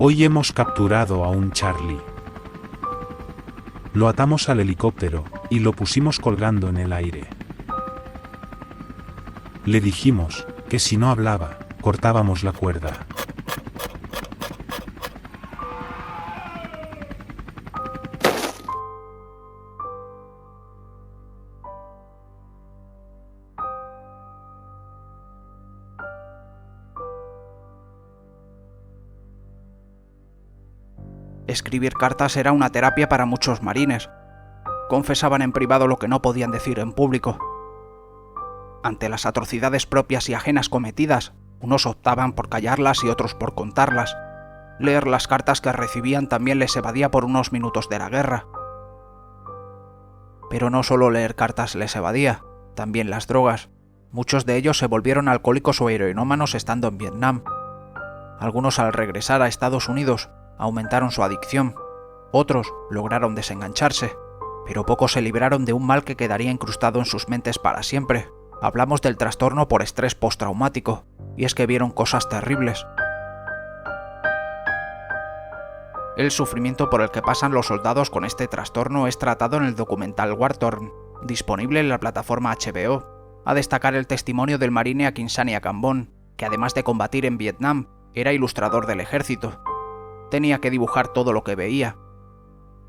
Hoy hemos capturado a un Charlie. Lo atamos al helicóptero y lo pusimos colgando en el aire. Le dijimos que si no hablaba, cortábamos la cuerda. Escribir cartas era una terapia para muchos marines. Confesaban en privado lo que no podían decir en público. Ante las atrocidades propias y ajenas cometidas, unos optaban por callarlas y otros por contarlas. Leer las cartas que recibían también les evadía por unos minutos de la guerra. Pero no solo leer cartas les evadía, también las drogas. Muchos de ellos se volvieron alcohólicos o heroinómanos estando en Vietnam. Algunos al regresar a Estados Unidos aumentaron su adicción, otros lograron desengancharse, pero pocos se libraron de un mal que quedaría incrustado en sus mentes para siempre. Hablamos del trastorno por estrés postraumático, y es que vieron cosas terribles. El sufrimiento por el que pasan los soldados con este trastorno es tratado en el documental War Torn, disponible en la plataforma HBO. A destacar el testimonio del marine Akinsanya Kambon, que además de combatir en Vietnam, era ilustrador del ejército. Tenía que dibujar todo lo que veía.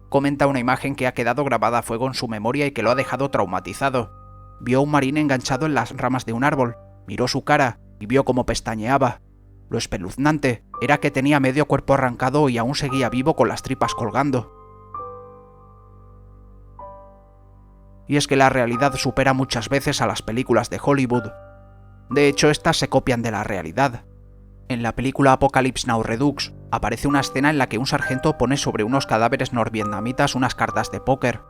Comenta una imagen que ha quedado grabada a fuego en su memoria y que lo ha dejado traumatizado. Vio a un marine enganchado en las ramas de un árbol, miró su cara y vio cómo pestañeaba. Lo espeluznante era que tenía medio cuerpo arrancado y aún seguía vivo con las tripas colgando. Y es que la realidad supera muchas veces a las películas de Hollywood. De hecho, estas se copian de la realidad. En la película Apocalypse Now Redux aparece una escena en la que un sargento pone sobre unos cadáveres norvietnamitas unas cartas de póker.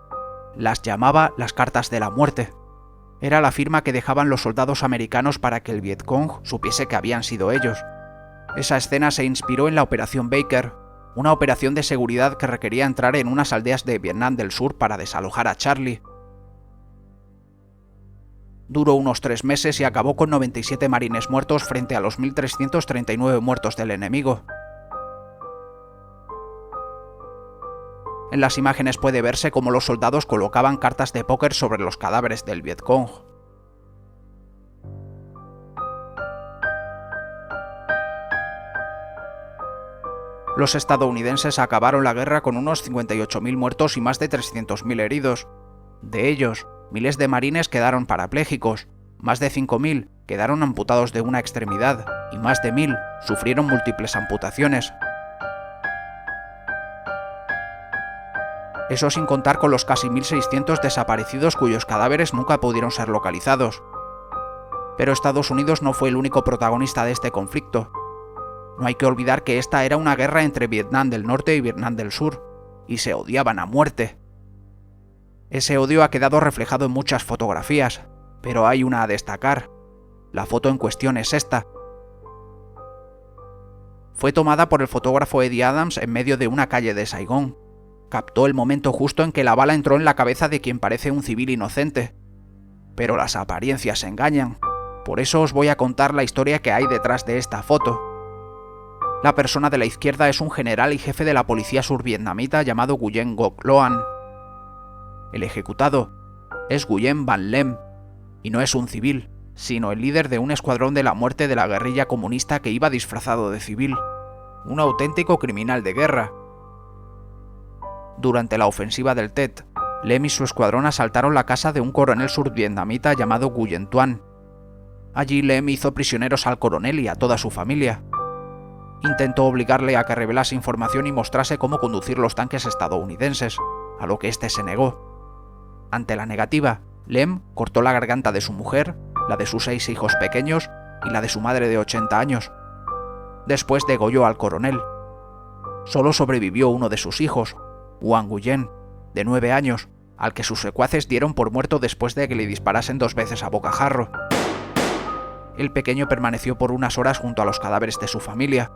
Las llamaba las cartas de la muerte. Era la firma que dejaban los soldados americanos para que el Vietcong supiese que habían sido ellos. Esa escena se inspiró en la Operación Baker, una operación de seguridad que requería entrar en unas aldeas de Vietnam del Sur para desalojar a Charlie. Duró unos 3 meses y acabó con 97 marines muertos frente a los 1.339 muertos del enemigo. En las imágenes puede verse cómo los soldados colocaban cartas de póker sobre los cadáveres del Vietcong. Los estadounidenses acabaron la guerra con unos 58.000 muertos y más de 300.000 heridos. De ellos, miles de marines quedaron parapléjicos, más de 5.000 quedaron amputados de una extremidad y más de 1.000 sufrieron múltiples amputaciones. Eso sin contar con los casi 1.600 desaparecidos cuyos cadáveres nunca pudieron ser localizados. Pero Estados Unidos no fue el único protagonista de este conflicto. No hay que olvidar que esta era una guerra entre Vietnam del Norte y Vietnam del Sur, y se odiaban a muerte. Ese odio ha quedado reflejado en muchas fotografías, pero hay una a destacar. La foto en cuestión es esta. Fue tomada por el fotógrafo Eddie Adams en medio de una calle de Saigón. Captó el momento justo en que la bala entró en la cabeza de quien parece un civil inocente. Pero las apariencias engañan. Por eso os voy a contar la historia que hay detrás de esta foto. La persona de la izquierda es un general y jefe de la policía survietnamita llamado Nguyen Ngoc Loan. El ejecutado es Nguyen Van Lem, y no es un civil, sino el líder de un escuadrón de la muerte de la guerrilla comunista que iba disfrazado de civil. Un auténtico criminal de guerra. Durante la ofensiva del Tet, Lem y su escuadrón asaltaron la casa de un coronel survietnamita llamado Nguyen Tuan. Allí Lem hizo prisioneros al coronel y a toda su familia. Intentó obligarle a que revelase información y mostrase cómo conducir los tanques estadounidenses, a lo que éste se negó. Ante la negativa, Lem cortó la garganta de su mujer, la de sus 6 hijos pequeños y la de su madre de 80 años. Después degolló al coronel. Solo sobrevivió uno de sus hijos, Wang Nguyen, de 9 años, al que sus secuaces dieron por muerto después de que le disparasen 2 veces a bocajarro. El pequeño permaneció por unas horas junto a los cadáveres de su familia.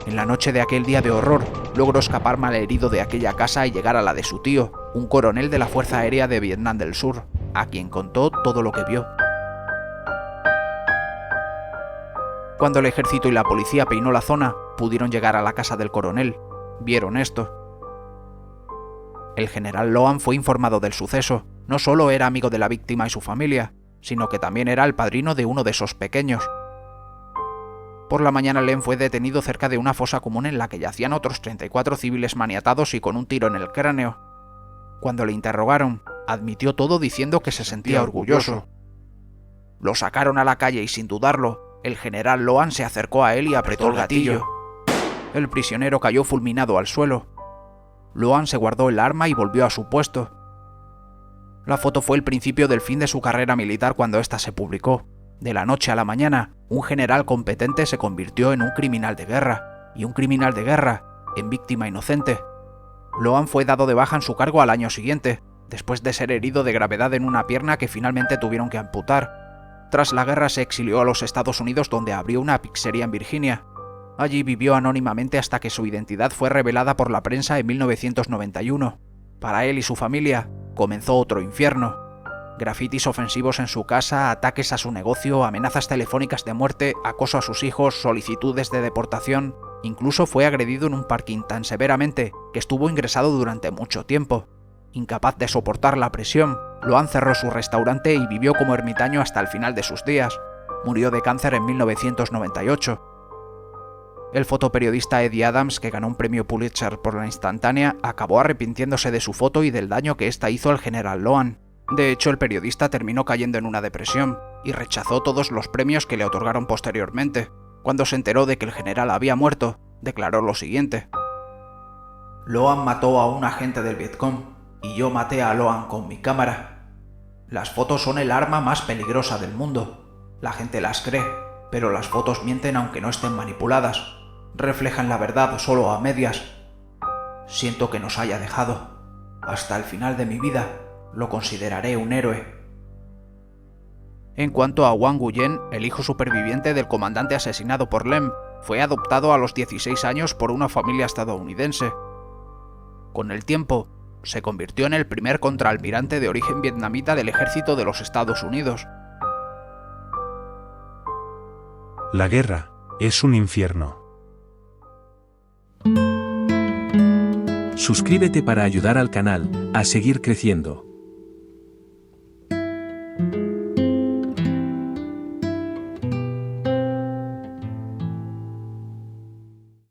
En la noche de aquel día de horror, logró escapar malherido de aquella casa y llegar a la de su tío, un coronel de la Fuerza Aérea de Vietnam del Sur, a quien contó todo lo que vio. Cuando el ejército y la policía peinó la zona, pudieron llegar a la casa del coronel. Vieron esto. El general Loan fue informado del suceso. No solo era amigo de la víctima y su familia, sino que también era el padrino de uno de esos pequeños. Por la mañana Lem fue detenido cerca de una fosa común en la que yacían otros 34 civiles maniatados y con un tiro en el cráneo. Cuando le interrogaron, admitió todo diciendo que se sentía orgulloso. Lo sacaron a la calle y sin dudarlo, el general Loan se acercó a él y apretó el gatillo. El prisionero cayó fulminado al suelo. Loan se guardó el arma y volvió a su puesto. La foto fue el principio del fin de su carrera militar cuando ésta se publicó. De la noche a la mañana, un general competente se convirtió en un criminal de guerra, y un criminal de guerra en víctima inocente. Loan fue dado de baja en su cargo al año siguiente, después de ser herido de gravedad en una pierna que finalmente tuvieron que amputar. Tras la guerra se exilió a los Estados Unidos, donde abrió una pizzería en Virginia. Allí vivió anónimamente hasta que su identidad fue revelada por la prensa en 1991. Para él y su familia, comenzó otro infierno. Grafitis ofensivos en su casa, ataques a su negocio, amenazas telefónicas de muerte, acoso a sus hijos, solicitudes de deportación. Incluso fue agredido en un parking tan severamente que estuvo ingresado durante mucho tiempo. Incapaz de soportar la presión, Loan cerró su restaurante y vivió como ermitaño hasta el final de sus días. Murió de cáncer en 1998. El fotoperiodista Eddie Adams, que ganó un premio Pulitzer por la instantánea, acabó arrepintiéndose de su foto y del daño que ésta hizo al general Loan. De hecho, el periodista terminó cayendo en una depresión y rechazó todos los premios que le otorgaron posteriormente. Cuando se enteró de que el general había muerto, declaró lo siguiente: Loan mató a un agente del Vietcong y yo maté a Loan con mi cámara. Las fotos son el arma más peligrosa del mundo. La gente las cree, pero las fotos mienten aunque no estén manipuladas. Reflejan la verdad solo a medias. Siento que nos haya dejado. Hasta el final de mi vida lo consideraré un héroe. En cuanto a Wang Guyen, el hijo superviviente del comandante asesinado por Lem, fue adoptado a los 16 años por una familia estadounidense. Con el tiempo, se convirtió en el primer contraalmirante de origen vietnamita del ejército de los Estados Unidos. La guerra es un infierno. Suscríbete para ayudar al canal a seguir creciendo.